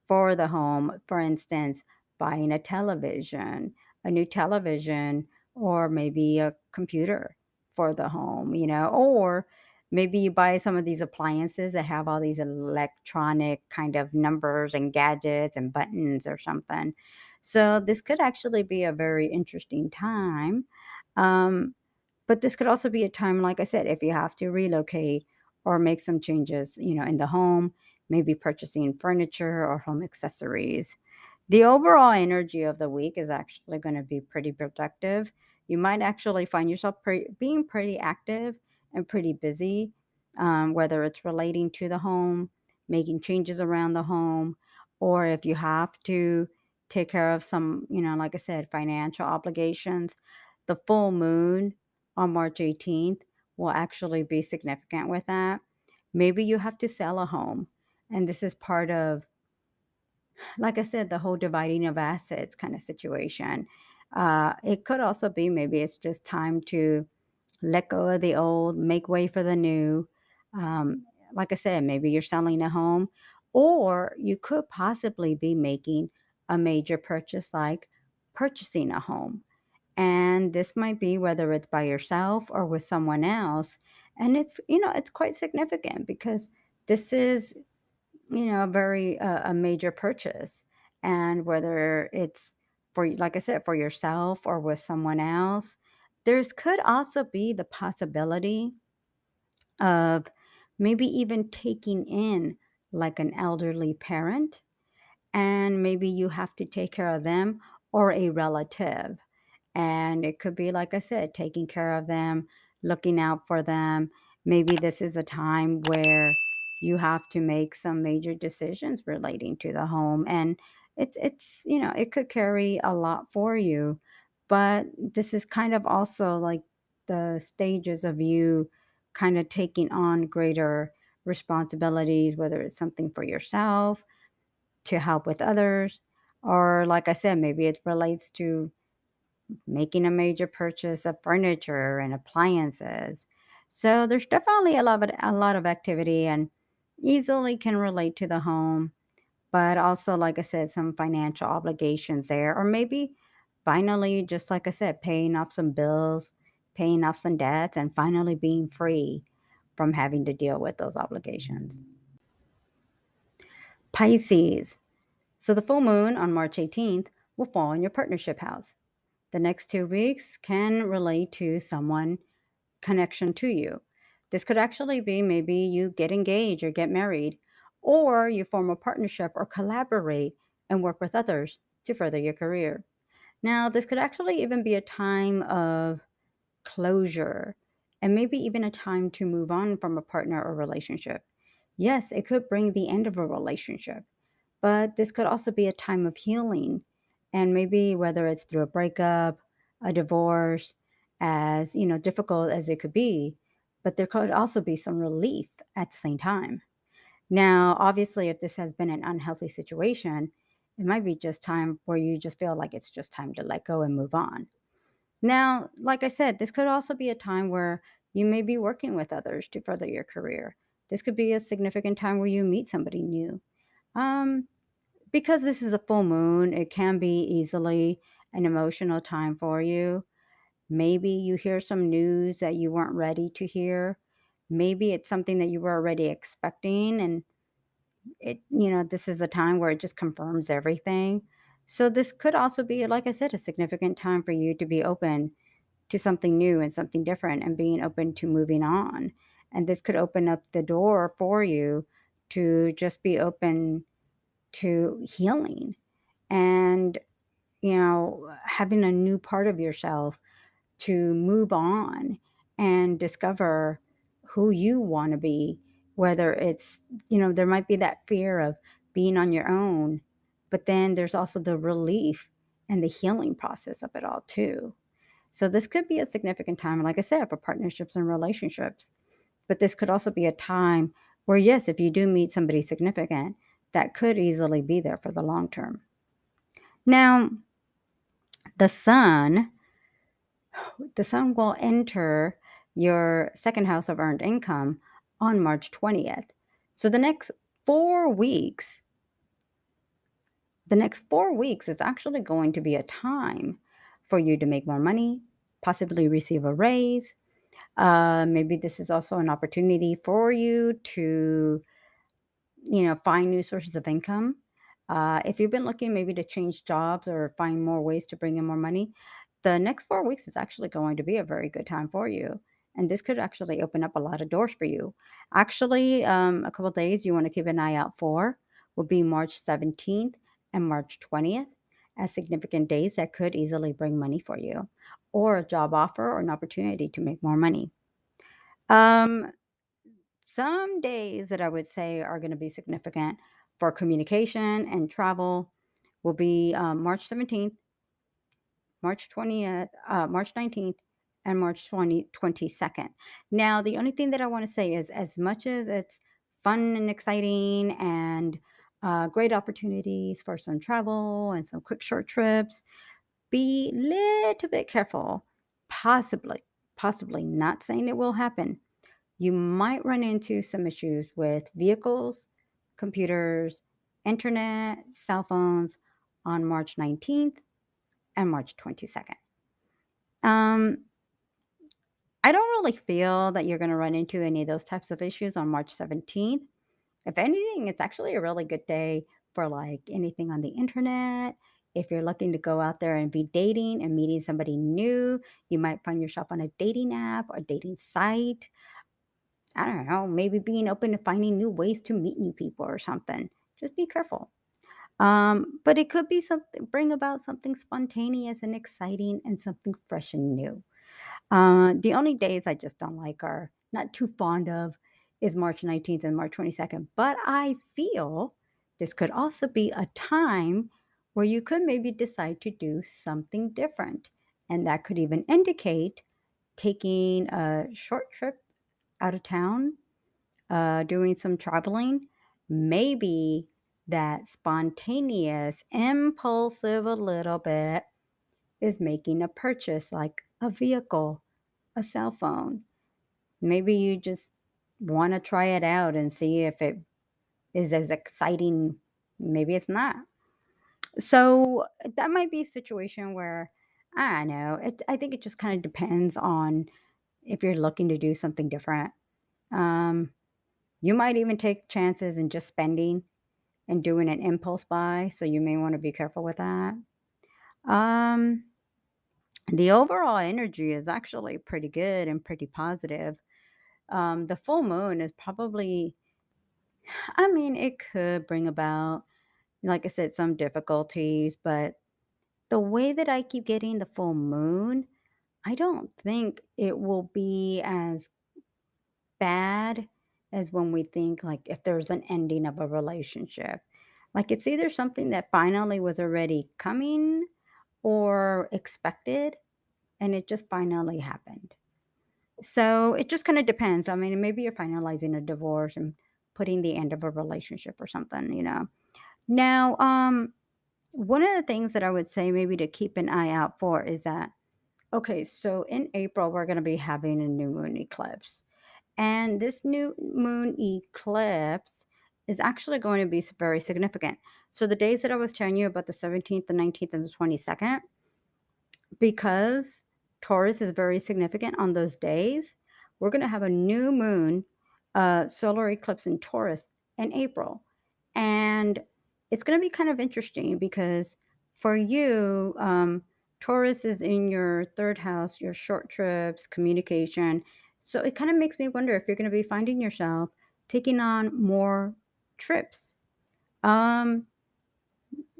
for the home, for instance, buying a new television, or maybe a computer for the home, or maybe you buy some of these appliances that have all these electronic kind of numbers and gadgets and buttons or something. So this could actually be a very interesting time. Um, but this could also be a time, like I said, if you have to relocate or make some changes, in the home, maybe purchasing furniture or home accessories. The overall energy of the week is actually going to be pretty productive. You might actually find yourself being pretty active and pretty busy, whether it's relating to the home, making changes around the home, or if you have to take care of some, like I said, financial obligations. The full moon on March 18th will actually be significant with that. Maybe you have to sell a home. And this is part of, like I said, the whole dividing of assets kind of situation. It could also be maybe it's just time to let go of the old, make way for the new. Like I said, maybe you're selling a home, or you could possibly be making a major purchase like purchasing a home. And this might be whether it's by yourself or with someone else. And it's quite significant because this is, a very a major purchase. And whether it's for, like I said, for yourself or with someone else, there's could also be the possibility of maybe even taking in like an elderly parent, and maybe you have to take care of them or a relative. And it could be, like I said, taking care of them, looking out for them. Maybe this is a time where you have to make some major decisions relating to the home. And it could carry a lot for you. But this is kind of also like the stages of you kind of taking on greater responsibilities, whether it's something for yourself, to help with others, or like I said, maybe it relates to making a major purchase of furniture and appliances. So there's definitely a lot of activity, and easily can relate to the home, but also, like I said, some financial obligations there, or maybe finally, just like I said, paying off some bills, paying off some debts, and finally being free from having to deal with those obligations. Pisces. So the full moon on March 18th will fall in your partnership house. The next 2 weeks can relate to someone connection to you. This could actually be maybe you get engaged or get married, or you form a partnership or collaborate and work with others to further your career. Now, this could actually even be a time of closure and maybe even a time to move on from a partner or relationship. Yes, it could bring the end of a relationship, but this could also be a time of healing. And maybe whether it's through a breakup, a divorce, as difficult as it could be, but there could also be some relief at the same time. Now, obviously, if this has been an unhealthy situation, it might be just time where you just feel like it's just time to let go and move on. Now, like I said, this could also be a time where you may be working with others to further your career. This could be a significant time where you meet somebody new. Um, because this is a full moon, it can be easily an emotional time for you. Maybe you hear some news that you weren't ready to hear. Maybe it's something that you were already expecting, and this is a time where it just confirms everything. So this could also be, like I said, a significant time for you to be open to something new and something different and being open to moving on. And this could open up the door for you to just be open to healing and, having a new part of yourself to move on and discover who you want to be. Whether it's, there might be that fear of being on your own, but then there's also the relief and the healing process of it all, too. So this could be a significant time, like I said, for partnerships and relationships. But this could also be a time where, yes, if you do meet somebody significant, that could easily be there for the long term. Now, the sun, the sun will enter your second house of earned income on March 20th. So the next 4 weeks is actually going to be a time for you to make more money, possibly receive a raise. Maybe this is also an opportunity for you to, find new sources of income. If you've been looking maybe to change jobs or find more ways to bring in more money, the next 4 weeks is actually going to be a very good time for you. And this could actually open up a lot of doors for you. Actually, a couple days you want to keep an eye out for will be March 17th and March 20th as significant days that could easily bring money for you, or a job offer or an opportunity to make more money. Um, some days that I would say are going to be significant for communication and travel will be March 17th, March 20th, March 19th, and March 22nd. Now, the only thing that I want to say is, as much as it's fun and exciting and great opportunities for some travel and some quick short trips, be a little bit careful. Possibly, not saying it will happen. You might run into some issues with vehicles, computers, internet, cell phones on March 19th and March 22nd. Um, I don't really feel that you're going to run into any of those types of issues on March 17th. If anything, it's actually a really good day for like anything on the internet. If you're looking to go out there and be dating and meeting somebody new, you might find yourself on a dating app or dating site. I don't know, maybe being open to finding new ways to meet new people or something. Just be careful. But it could be something, bring about something spontaneous and exciting and something fresh and new. The only days I just don't like, are not too fond of, is March 19th and March 22nd. But I feel this could also be a time where you could maybe decide to do something different. And that could even indicate taking a short trip out of town, doing some traveling. Maybe that spontaneous, impulsive a little bit is making a purchase like a vehicle, a cell phone. Maybe you just want to try it out and see if it is as exciting. Maybe it's not. So that might be a situation where, I don't know. I think it just kind of depends on if you're looking to do something different. Um, you might even take chances in just spending and doing an impulse buy. So you may want to be careful with that. Um, the overall energy is actually pretty good and pretty positive. The full moon is probably, I mean, it could bring about, like I said, some difficulties, but the way that I keep getting the full moon, I don't think it will be as bad as when we think, like, if there's an ending of a relationship. Like, it's either something that finally was already coming or expected, and it just finally happened. So it just kind of depends. I mean, maybe you're finalizing a divorce and putting the end of a relationship or something. Now, one of the things that I would say maybe to keep an eye out for is that, okay, so in April, we're going to be having a new moon eclipse. And this new moon eclipse is actually going to be very significant. So the days that I was telling you about, the 17th, the 19th, and the 22nd, because Taurus is very significant on those days, we're going to have a new moon solar eclipse in Taurus in April. And it's going to be kind of interesting because for you, Taurus is in your third house, your short trips, communication. So it kind of makes me wonder if you're going to be finding yourself taking on more trips. Um,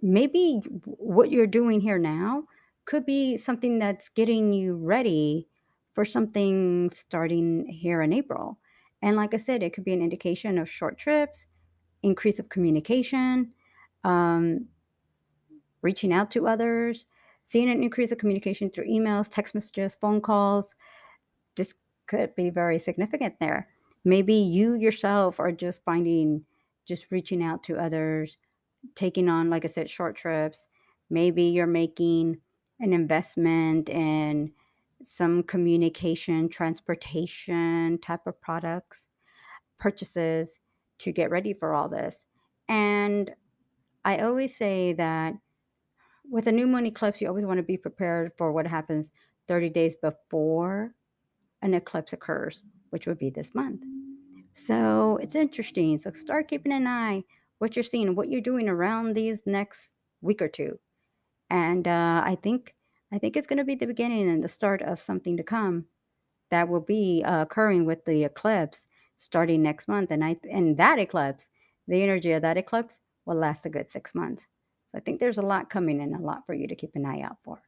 Maybe what you're doing here now could be something that's getting you ready for something starting here in April. And like I said, it could be an indication of short trips, increase of communication, um, reaching out to others, seeing an increase of communication through emails, text messages, phone calls. This could be very significant there. Maybe you yourself are just finding, just reaching out to others, taking on, like I said, short trips. Maybe you're making an investment in some communication, transportation type of products, purchases to get ready for all this. And I always say that with a new moon eclipse, you always want to be prepared for what happens 30 days before an eclipse occurs, which would be this month. So it's interesting. So start keeping an eye what you're seeing, what you're doing around these next week or two. And I think it's going to be the beginning and the start of something to come that will be occurring with the eclipse starting next month. And that eclipse, the energy of that eclipse will last a good 6 months. So I think there's a lot coming and a lot for you to keep an eye out for.